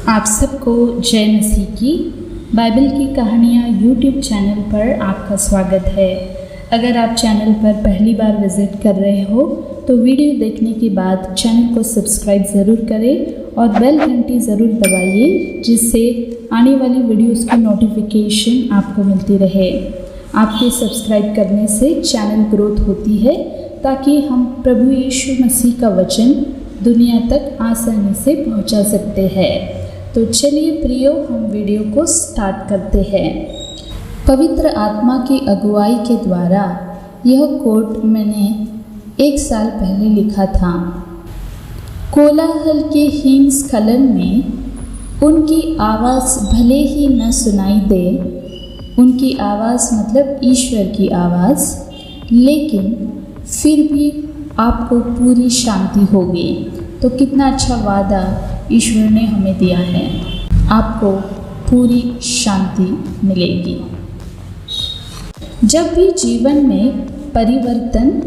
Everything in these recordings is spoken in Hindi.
आप सबको जय मसीह की बाइबल की कहानियाँ यूट्यूब चैनल पर आपका स्वागत है। अगर आप चैनल पर पहली बार विज़िट कर रहे हो तो वीडियो देखने के बाद चैनल को सब्सक्राइब ज़रूर करें और बेल घंटी ज़रूर दबाइए, जिससे आने वाली वीडियोस की नोटिफिकेशन आपको मिलती रहे। आपके सब्सक्राइब करने से चैनल ग्रोथ होती है ताकि हम प्रभु यीशु मसीह का वचन दुनिया तक आसानी से पहुंचा सकते हैं। तो चलिए प्रियो, हम वीडियो को स्टार्ट करते हैं। पवित्र आत्मा की अगुवाई के द्वारा यह कोट मैंने 1 साल पहले लिखा था। कोलाहल के हिमस्खलन में उनकी आवाज़ भले ही न सुनाई दे, उनकी आवाज़ मतलब ईश्वर की आवाज़, लेकिन फिर भी आपको पूरी शांति होगी। तो कितना अच्छा वादा ईश्वर ने हमें दिया है, आपको पूरी शांति मिलेगी। जब भी जीवन में परिवर्तन,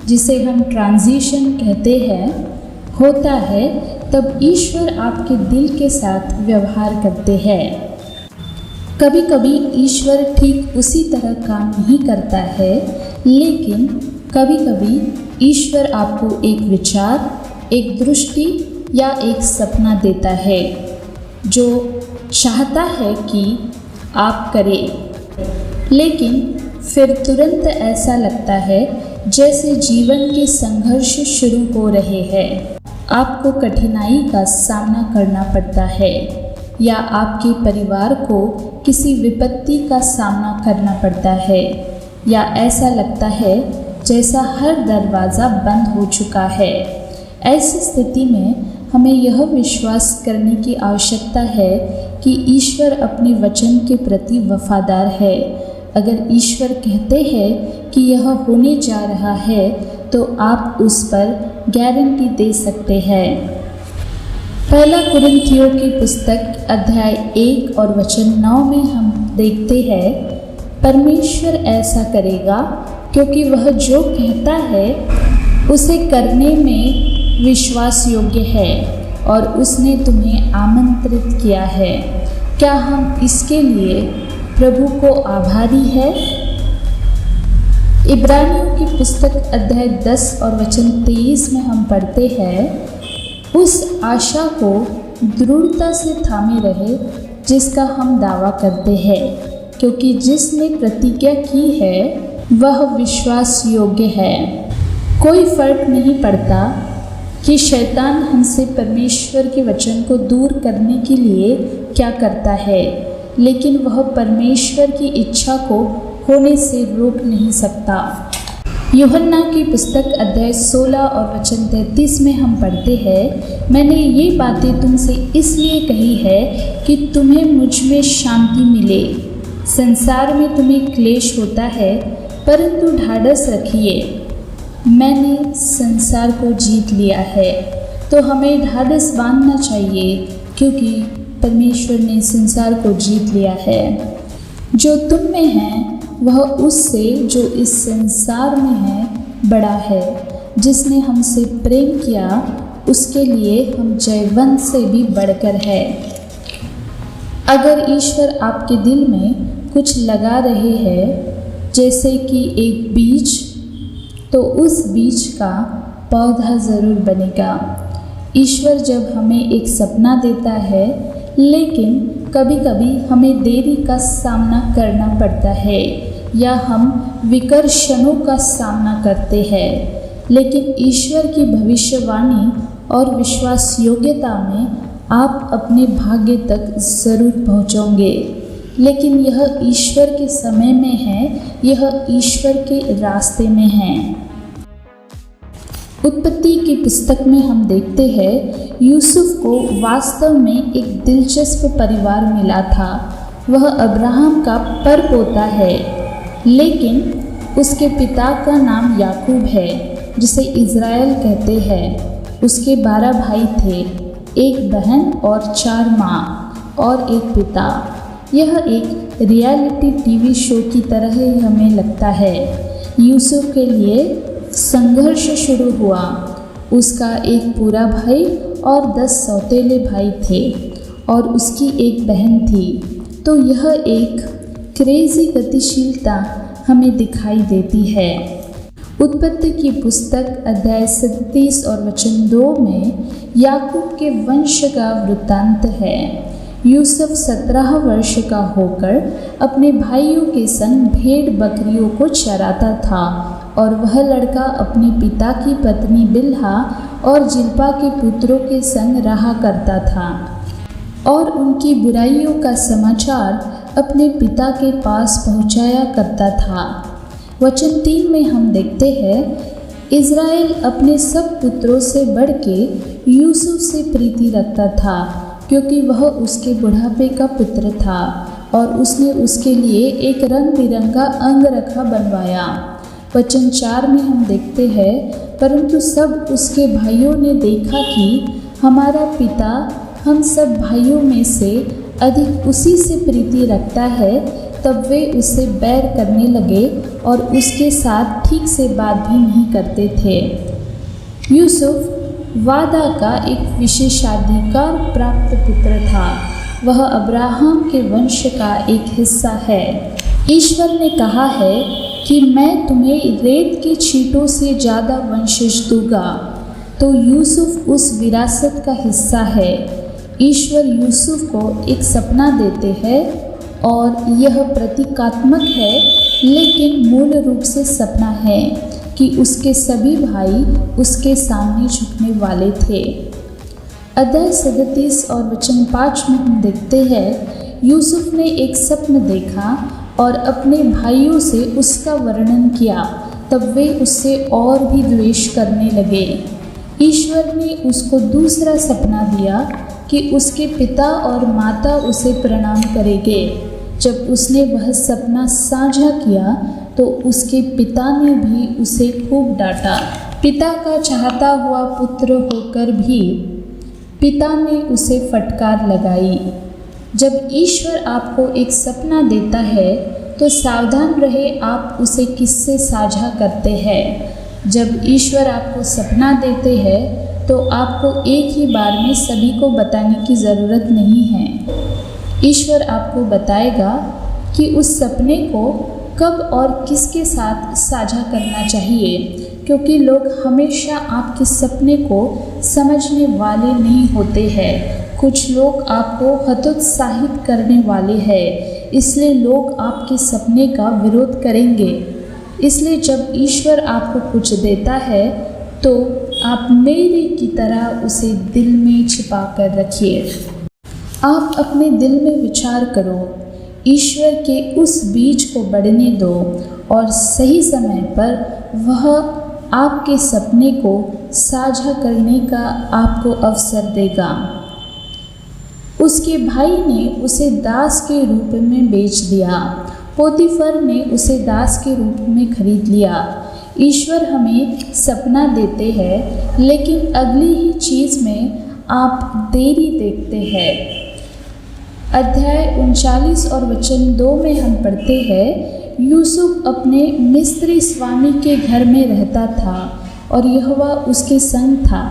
जिसे हम ट्रांजिशन कहते हैं, होता है, तब ईश्वर आपके दिल के साथ व्यवहार करते हैं। कभी कभी ईश्वर ठीक उसी तरह काम नहीं करता है, लेकिन कभी कभी ईश्वर आपको एक विचार, एक दृष्टि या एक सपना देता है जो चाहता है कि आप करें, लेकिन फिर तुरंत ऐसा लगता है जैसे जीवन के संघर्ष शुरू हो रहे हैं। आपको कठिनाई का सामना करना पड़ता है या आपके परिवार को किसी विपत्ति का सामना करना पड़ता है, या ऐसा लगता है जैसा हर दरवाज़ा बंद हो चुका है। ऐसी स्थिति में हमें यह विश्वास करने की आवश्यकता है कि ईश्वर अपने वचन के प्रति वफादार है। अगर ईश्वर कहते हैं कि यह होने जा रहा है, तो आप उस पर गारंटी दे सकते हैं। पहला कुरिन्थियों की पुस्तक अध्याय 1 और वचन 9 में हम देखते हैं, परमेश्वर ऐसा करेगा क्योंकि वह जो कहता है उसे करने में विश्वास योग्य है और उसने तुम्हें आमंत्रित किया है। क्या हम इसके लिए प्रभु को आभारी है? इब्रानियों की पुस्तक अध्याय 10 और वचन 23 में हम पढ़ते हैं, उस आशा को दृढ़ता से थामे रहे जिसका हम दावा करते हैं, क्योंकि जिसने प्रतिज्ञा की है वह विश्वास योग्य है। कोई फर्क नहीं पड़ता कि शैतान हमसे परमेश्वर के वचन को दूर करने के लिए क्या करता है, लेकिन वह परमेश्वर की इच्छा को होने से रोक नहीं सकता। यूहन्ना की पुस्तक अध्याय 16 और वचन 33 में हम पढ़ते हैं, मैंने ये बातें तुमसे इसलिए कही है कि तुम्हें मुझ में शांति मिले। संसार में तुम्हें क्लेश होता है, परंतु ढाढ़स रखिए, मैंने संसार को जीत लिया है। तो हमें ढाढ़स बांधना चाहिए, क्योंकि परमेश्वर ने संसार को जीत लिया है। जो तुम में है वह उससे जो इस संसार में है बड़ा है। जिसने हमसे प्रेम किया उसके लिए हम जयवंत से भी बढ़कर है। अगर ईश्वर आपके दिल में कुछ लगा रहे हैं, जैसे कि एक बीज, तो उस बीज का पौधा ज़रूर बनेगा। ईश्वर जब हमें एक सपना देता है, लेकिन कभी कभी हमें देरी का सामना करना पड़ता है या हम विकर्षणों का सामना करते हैं, लेकिन ईश्वर की भविष्यवाणी और विश्वास योग्यता में आप अपने भाग्य तक ज़रूर पहुँचोगे। लेकिन यह ईश्वर के समय में है, यह ईश्वर के रास्ते में है। उत्पत्ति की पुस्तक में हम देखते हैं, यूसुफ को वास्तव में एक दिलचस्प परिवार मिला था। वह अब्राहम का परपोता है, लेकिन उसके पिता का नाम याकूब है, जिसे इज़राइल कहते हैं। उसके 12 भाई थे, 1 बहन और 4 माँ और 1 पिता। यह एक रियलिटी टीवी शो की तरह ही हमें लगता है। यूसुफ के लिए संघर्ष शुरू हुआ। उसका एक पूरा भाई और 10 सौतेले भाई थे। और उसकी एक बहन थी। तो यह एक क्रेजी गतिशीलता हमें दिखाई देती है। उत्पत्ति की पुस्तक अध्याय 37 और वचन 2 में याकूब के वंश का वृत्तांत है। यूसुफ 17 वर्ष का होकर अपने भाइयों के संग भेड़ बकरियों को चराता था और वह लड़का अपने पिता की पत्नी बिल्हा और जिल्पा के पुत्रों के संग रहा करता था और उनकी बुराइयों का समाचार अपने पिता के पास पहुंचाया करता था। वचन 3 में हम देखते हैं, इज़राइल अपने सब पुत्रों से बढ़ के यूसुफ से प्रीति रखता था, क्योंकि वह उसके बुढ़ापे का पुत्र था और उसने उसके लिए एक रंग बिरंगा अंगरखा बनवाया। वचन 4 में हम देखते हैं, परंतु सब उसके भाइयों ने देखा कि हमारा पिता हम सब भाइयों में से अधिक उसी से प्रीति रखता है, तब वे उससे बैर करने लगे और उसके साथ ठीक से बात भी नहीं करते थे। यूसुफ वादा का एक विशेषाधिकार प्राप्त पुत्र था। वह अब्राहम के वंश का एक हिस्सा है। ईश्वर ने कहा है कि मैं तुम्हें रेत के छींटों से ज़्यादा वंशज दूंगा। तो यूसुफ उस विरासत का हिस्सा है। ईश्वर यूसुफ को एक सपना देते हैं और यह प्रतीकात्मक है, लेकिन मूल रूप से सपना है कि उसके सभी भाई उसके सामने झुकने वाले थे। अध्याय 37 और वचन 5 में हम देखते हैं, यूसुफ ने एक स्वप्न देखा और अपने भाइयों से उसका वर्णन किया। तब वे उससे और भी द्वेष करने लगे। ईश्वर ने उसको दूसरा सपना दिया कि उसके पिता और माता उसे प्रणाम करेंगे। जब उसने वह सपना साझा किया तो उसके पिता ने भी उसे खूब डांटा। पिता का चाहता हुआ पुत्र होकर भी पिता ने उसे फटकार लगाई। जब ईश्वर आपको एक सपना देता है तो सावधान रहे आप उसे किससे साझा करते हैं। जब ईश्वर आपको सपना देते हैं तो आपको एक ही बार में सभी को बताने की ज़रूरत नहीं है। ईश्वर आपको बताएगा कि उस सपने को कब और किसके साथ साझा करना चाहिए, क्योंकि लोग हमेशा आपके सपने को समझने वाले नहीं होते हैं। कुछ लोग आपको हतोत्साहित करने वाले हैं, इसलिए लोग आपके सपने का विरोध करेंगे। इसलिए जब ईश्वर आपको कुछ देता है तो आप मेरे की तरह उसे दिल में छिपा कर रखिए। आप अपने दिल में विचार करो, ईश्वर के उस बीज को बढ़ने दो और सही समय पर वह आपके सपने को साझा करने का आपको अवसर देगा। उसके भाई ने उसे दास के रूप में बेच दिया। पोतीफर ने उसे दास के रूप में खरीद लिया। ईश्वर हमें सपना देते हैं, लेकिन अगली ही चीज़ में आप देरी देखते हैं। अध्याय 39 और वचन 2 में हम पढ़ते हैं, यूसुफ अपने मिस्री स्वामी के घर में रहता था और यहोवा उसके संग था,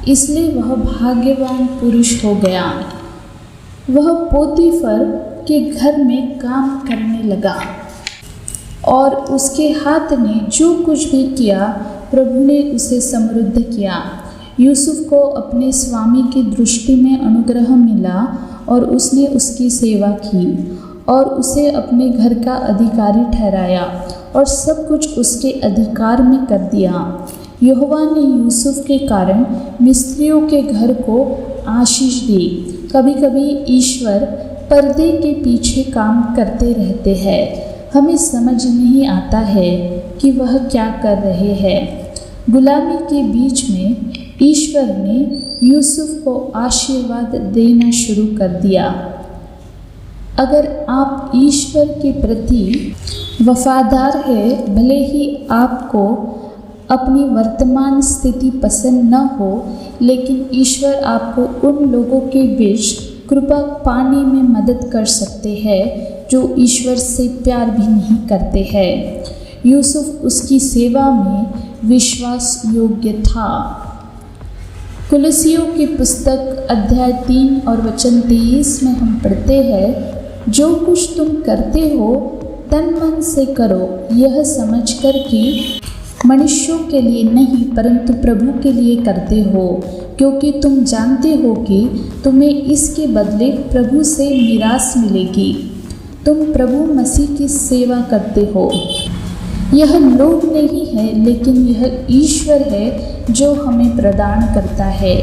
इसलिए वह भाग्यवान पुरुष हो गया। वह पोतीफर के घर में काम करने लगा और उसके हाथ ने जो कुछ भी किया प्रभु ने उसे समृद्ध किया। यूसुफ को अपने स्वामी की दृष्टि में अनुग्रह मिला और उसने उसकी सेवा की और उसे अपने घर का अधिकारी ठहराया और सब कुछ उसके अधिकार में कर दिया। यहोवा ने यूसुफ के कारण मिस्रियों के घर को आशीष दी। कभी कभी ईश्वर पर्दे के पीछे काम करते रहते हैं। हमें समझ नहीं आता है कि वह क्या कर रहे हैं। गुलामी के बीच में ईश्वर ने यूसुफ को आशीर्वाद देना शुरू कर दिया। अगर आप ईश्वर के प्रति वफादार हैं, भले ही आपको अपनी वर्तमान स्थिति पसंद न हो, लेकिन ईश्वर आपको उन लोगों के बीच कृपा पाने में मदद कर सकते हैं जो ईश्वर से प्यार भी नहीं करते हैं। यूसुफ उसकी सेवा में विश्वास योग्य था। कुलसियों की पुस्तक अध्याय 3 और वचन 23 में हम पढ़ते हैं, जो कुछ तुम करते हो तन मन से करो, यह समझकर कि मनुष्यों के लिए नहीं परंतु प्रभु के लिए करते हो, क्योंकि तुम जानते हो कि तुम्हें इसके बदले प्रभु से मीरास मिलेगी। तुम प्रभु मसीह की सेवा करते हो। यह लोग नहीं है लेकिन यह ईश्वर है जो हमें प्रदान करता है।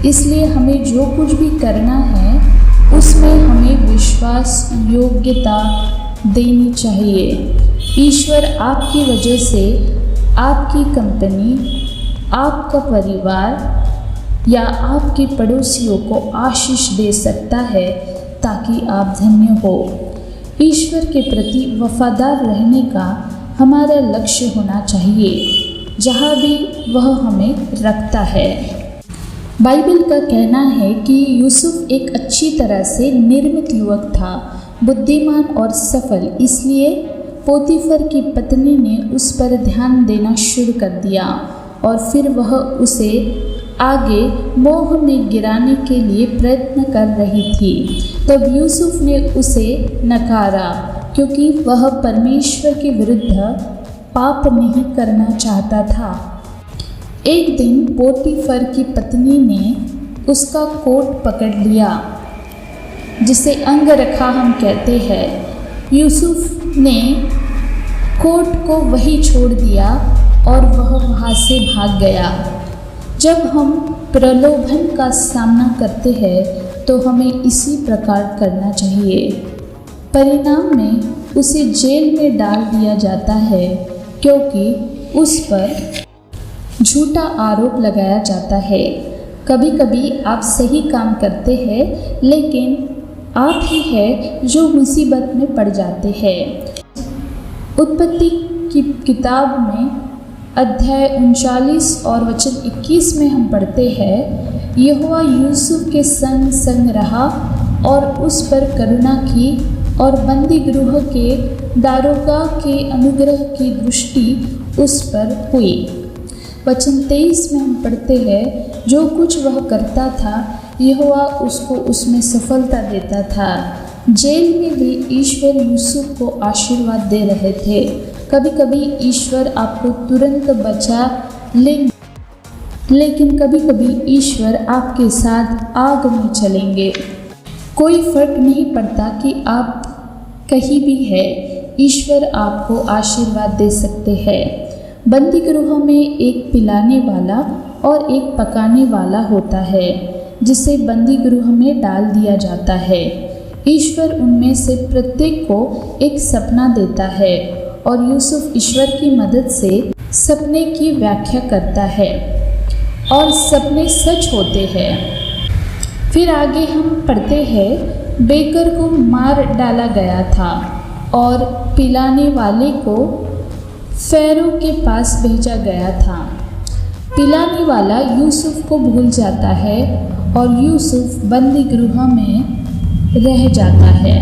इसलिए हमें जो कुछ भी करना है उसमें हमें विश्वास योग्यता देनी चाहिए। ईश्वर आपकी वजह से आपकी कंपनी, आपका परिवार या आपके पड़ोसियों को आशीष दे सकता है ताकि आप धन्य हो। ईश्वर के प्रति वफादार रहने का हमारा लक्ष्य होना चाहिए जहाँ भी वह हमें रखता है। बाइबल का कहना है कि यूसुफ एक अच्छी तरह से निर्मित युवक था, बुद्धिमान और सफल। इसलिए पोतीफर की पत्नी ने उस पर ध्यान देना शुरू कर दिया और फिर वह उसे आगे मोह में गिराने के लिए प्रयत्न कर रही थी। तब यूसुफ ने उसे नकारा क्योंकि वह परमेश्वर के विरुद्ध पाप नहीं करना चाहता था। एक दिन पोतीफर की पत्नी ने उसका कोट पकड़ लिया, जिसे अंगरखा हम कहते हैं। यूसुफ ने कोट को वहीं छोड़ दिया और वह वहाँ से भाग गया। जब हम प्रलोभन का सामना करते हैं तो हमें इसी प्रकार करना चाहिए। परिणाम में उसे जेल में डाल दिया जाता है क्योंकि उस पर झूठा आरोप लगाया जाता है। कभी कभी आप सही काम करते हैं लेकिन आप ही है जो मुसीबत में पड़ जाते हैं। उत्पत्ति की किताब में अध्याय 39 और वचन 21 में हम पढ़ते हैं, यहोवा यूसुफ के संग संग रहा और उस पर करुणा की और बंदी गृह के दारोगा के अनुग्रह की दृष्टि उस पर हुई। वचन 23 में हम पढ़ते हैं, जो कुछ वह करता था यहोवा उसको उसमें सफलता देता था। जेल में भी ईश्वर यूसुफ को आशीर्वाद दे रहे थे। कभी कभी ईश्वर आपको तुरंत बचा लेकिन कभी कभी ईश्वर आपके साथ आग में चलेंगे। कोई फर्क नहीं पड़ता कि आप कहीं भी है, ईश्वर आपको आशीर्वाद दे सकते हैं। बंदी गृह में एक पिलाने वाला और एक पकाने वाला होता है जिसे बंदी गृह में डाल दिया जाता है। ईश्वर उनमें से प्रत्येक को एक सपना देता है और यूसुफ ईश्वर की मदद से सपने की व्याख्या करता है और सपने सच होते हैं। फिर आगे हम पढ़ते हैं, बेकर को मार डाला गया था और पिलाने वाले को फ़ैरो के पास भेजा गया था। पिलाने वाला यूसुफ को भूल जाता है और यूसुफ बंदी गृह में रह जाता है।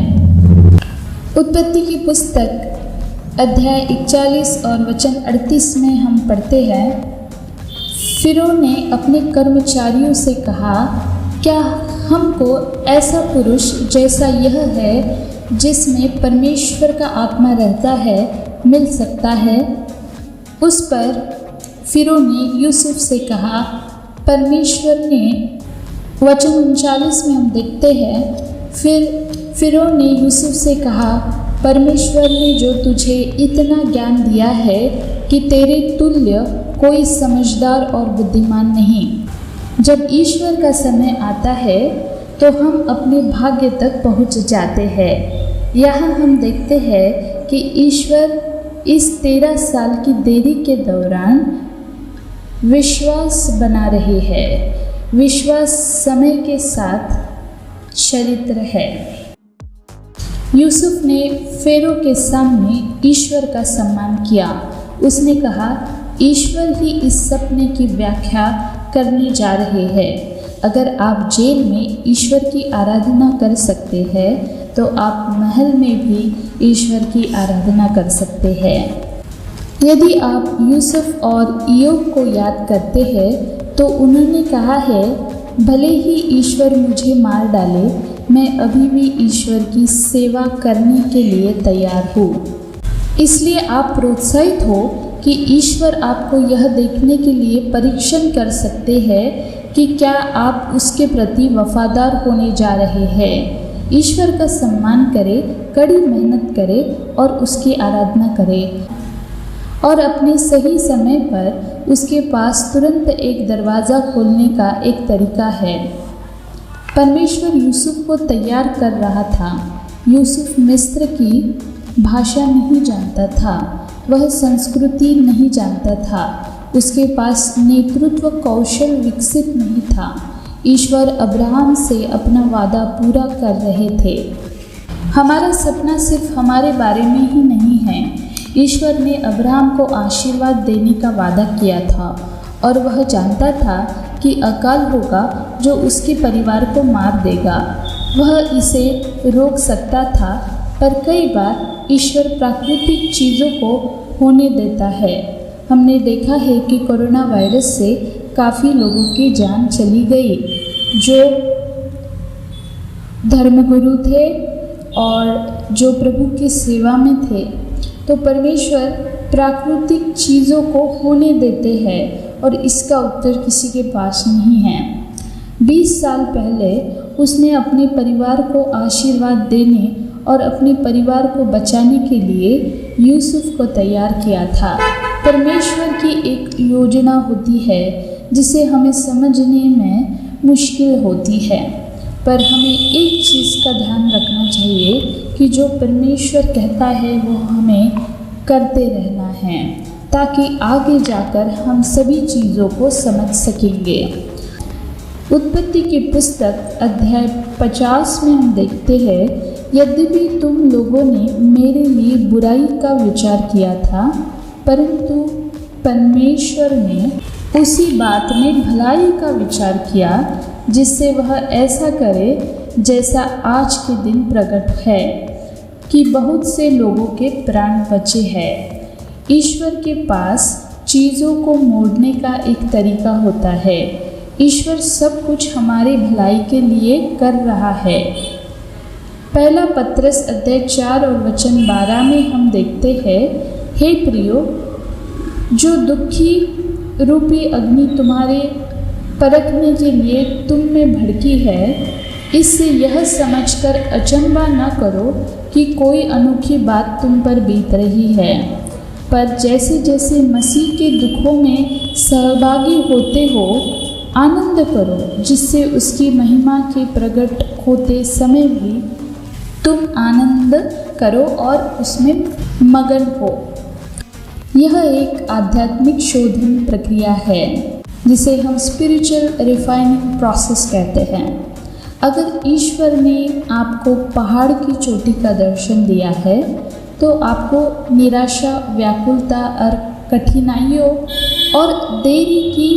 उत्पत्ति की पुस्तक अध्याय 41 और वचन 38 में हम पढ़ते हैं, फिरौन ने अपने कर्मचारियों से कहा, क्या हमको ऐसा पुरुष जैसा यह है जिसमें परमेश्वर का आत्मा रहता है मिल सकता है? उस पर फिरौन ने यूसुफ से कहा, परमेश्वर ने। वचन 39 में हम देखते हैं, फिर फिरौन ने यूसुफ से कहा, परमेश्वर ने जो तुझे इतना ज्ञान दिया है कि तेरे तुल्य कोई समझदार और बुद्धिमान नहीं। जब ईश्वर का समय आता है तो हम अपने भाग्य तक पहुंच जाते हैं। यहाँ हम देखते हैं कि ईश्वर इस 13 साल की देरी के दौरान विश्वास बना रही है। विश्वास समय के साथ चरित्र है। यूसुफ ने फ़ेरो के सामने ईश्वर का सम्मान किया। उसने कहा, ईश्वर ही इस सपने की व्याख्या करने जा रहे हैं। अगर आप जेल में ईश्वर की आराधना कर सकते हैं तो आप महल में भी ईश्वर की आराधना कर सकते हैं। यदि आप यूसुफ और इयोब को याद करते हैं तो उन्होंने कहा है, भले ही ईश्वर मुझे मार डाले, मैं अभी भी ईश्वर की सेवा करने के लिए तैयार हूँ। इसलिए आप प्रोत्साहित हो कि ईश्वर आपको यह देखने के लिए परीक्षण कर सकते हैं कि क्या आप उसके प्रति वफादार होने जा रहे हैं। ईश्वर का सम्मान करें, कड़ी मेहनत करें और उसकी आराधना करें और अपने सही समय पर उसके पास तुरंत एक दरवाज़ा खोलने का एक तरीका है। परमेश्वर यूसुफ को तैयार कर रहा था। यूसुफ मिस्र की भाषा नहीं जानता था, वह संस्कृति नहीं जानता था, उसके पास नेतृत्व कौशल विकसित नहीं था। ईश्वर अब्राहम से अपना वादा पूरा कर रहे थे। हमारा सपना सिर्फ हमारे बारे में ही नहीं है। ईश्वर ने अब्राहम को आशीर्वाद देने का वादा किया था और वह जानता था कि अकाल होगा जो उसके परिवार को मार देगा। वह इसे रोक सकता था, पर कई बार ईश्वर प्राकृतिक चीज़ों को होने देता है। हमने देखा है कि कोरोना वायरस से काफ़ी लोगों की जान चली गई जो धर्मगुरु थे और जो प्रभु की सेवा में थे। तो परमेश्वर प्राकृतिक चीज़ों को होने देते हैं और इसका उत्तर किसी के पास नहीं है। 20 साल पहले उसने अपने परिवार को आशीर्वाद देने और अपने परिवार को बचाने के लिए यूसुफ को तैयार किया था। परमेश्वर की एक योजना होती है जिसे हमें समझने में मुश्किल होती है, पर हमें एक चीज़ का ध्यान रखना चाहिए कि जो परमेश्वर कहता है वो हमें करते रहना है, ताकि आगे जाकर हम सभी चीज़ों को समझ सकेंगे। उत्पत्ति की पुस्तक अध्याय 50 में हम देखते हैं, यद्यपि तुम लोगों ने मेरे लिए बुराई का विचार किया था, परंतु परमेश्वर ने उसी बात में भलाई का विचार किया, जिससे वह ऐसा करे जैसा आज के दिन प्रकट है कि बहुत से लोगों के प्राण बचे हैं। ईश्वर के पास चीज़ों को मोड़ने का एक तरीका होता है। ईश्वर सब कुछ हमारे भलाई के लिए कर रहा है। पहला पत्रस अध्याय 4 और वचन 12 में हम देखते हैं, हे प्रियो, जो दुखी रूपी अग्नि तुम्हारे परखने के लिए तुम में भड़की है, इससे यह समझकर अचंभा न करो कि कोई अनोखी बात तुम पर बीत रही है, पर जैसे जैसे मसीह के दुखों में सहभागी होते हो आनंद करो, जिससे उसकी महिमा के प्रकट होते समय भी तुम आनंद करो और उसमें मगन हो। यह एक आध्यात्मिक शोधन प्रक्रिया है जिसे हम स्पिरिचुअल रिफाइनिंग प्रोसेस कहते हैं। अगर ईश्वर ने आपको पहाड़ की चोटी का दर्शन दिया है तो आपको निराशा, व्याकुलता और कठिनाइयों और देरी की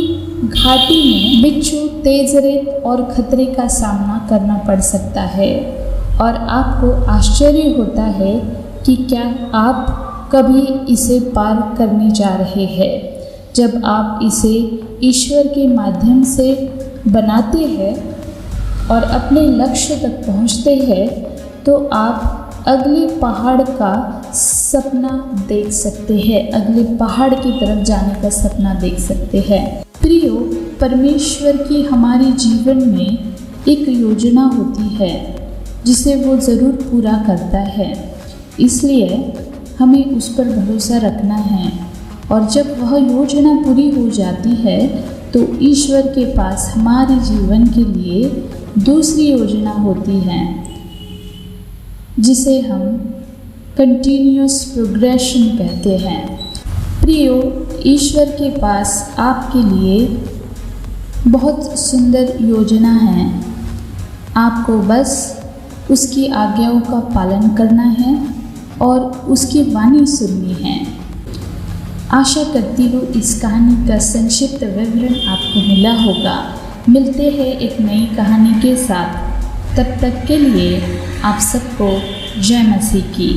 घाटी में बिच्छू, तेज रेत और खतरे का सामना करना पड़ सकता है और आपको आश्चर्य होता है कि क्या आप कभी इसे पार करने जा रहे हैं। जब आप इसे ईश्वर के माध्यम से बनाते हैं और अपने लक्ष्य तक पहुंचते हैं तो आप अगले पहाड़ का सपना देख सकते हैं, अगले पहाड़ की तरफ जाने का सपना देख सकते हैं। प्रियो, परमेश्वर की हमारे जीवन में एक योजना होती है जिसे वो ज़रूर पूरा करता है, इसलिए हमें उस पर भरोसा रखना है। और जब वह योजना पूरी हो जाती है तो ईश्वर के पास हमारे जीवन के लिए दूसरी योजना होती है जिसे हम कंटिन्यूअस प्रोग्रेशन कहते हैं। प्रियो, ईश्वर के पास आपके लिए बहुत सुंदर योजना है। आपको बस उसकी आज्ञाओं का पालन करना है और उसकी वाणी सुननी है। आशा करती हूँ इस कहानी का संक्षिप्त विवरण आपको मिला होगा। मिलते हैं एक नई कहानी के साथ, तब तक के लिए आप सबको जय मसीह की।